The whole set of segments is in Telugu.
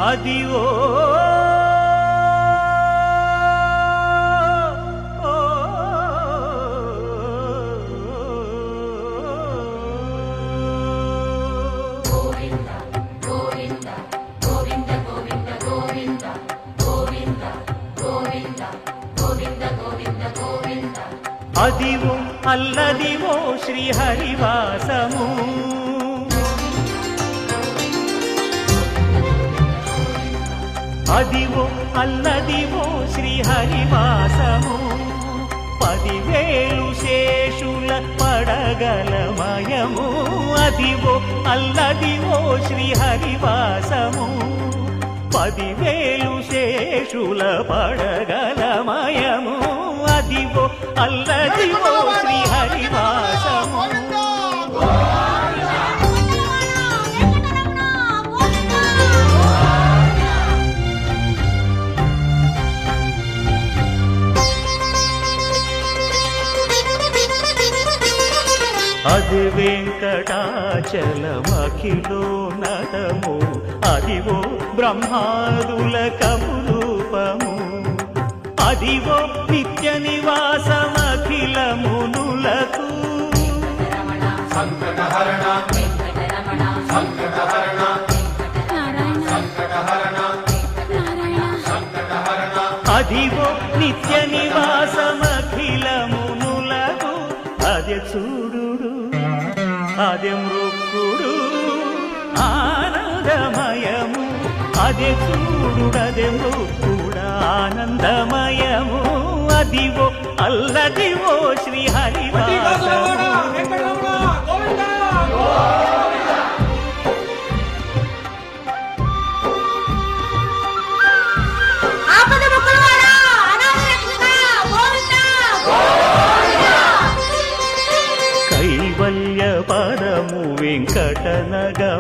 అదివో అదివో అల్లదివో శ్రీహరివాసము అదివో అల్లదివో శ్రీహరివాసము 10,000 శేషుల పడగలమయము అదివో అల్లదివో శ్రీహరివాసము 10,000 శేషుల పడగలమయము అదివో అల్లదివో శ్రీహరివాసము అది వెంకటాచలమఖిలో నటము అదివో బ్రహ్మాదుల కమురూపము అదివో నిత్య నివాసమఖిల మునులకు సంకటహరణ సంకటహరణ సంకటహరణ సంకటహరణ అదివో నిత్య నివాసమఖిల మునులకు అదే చూడు అదే మృక్కుడు ఆనందమయము అదే చూడు అదే మృక్కుడు ఆనందమయము అదివో అల్లదివో శ్రీహరివాసము కైవల్య పదము వెంకటనగమదివో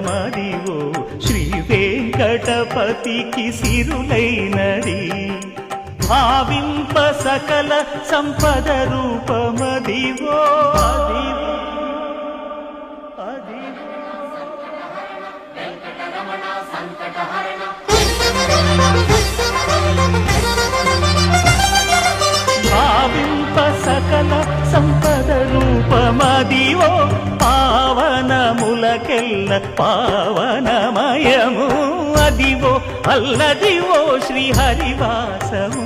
శ్రీ వెంకటపతికి సిరులైనది భావింప సకల సంపద రూపమదివో అదివో భావింప సకల సంపద రూపమదివో పావనములకెల్ల పావనమయము అదివో అల్లదివో శ్రీహరివాసము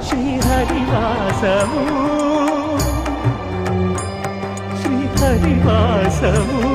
శ్రీహరివాసము శ్రీహరివాసము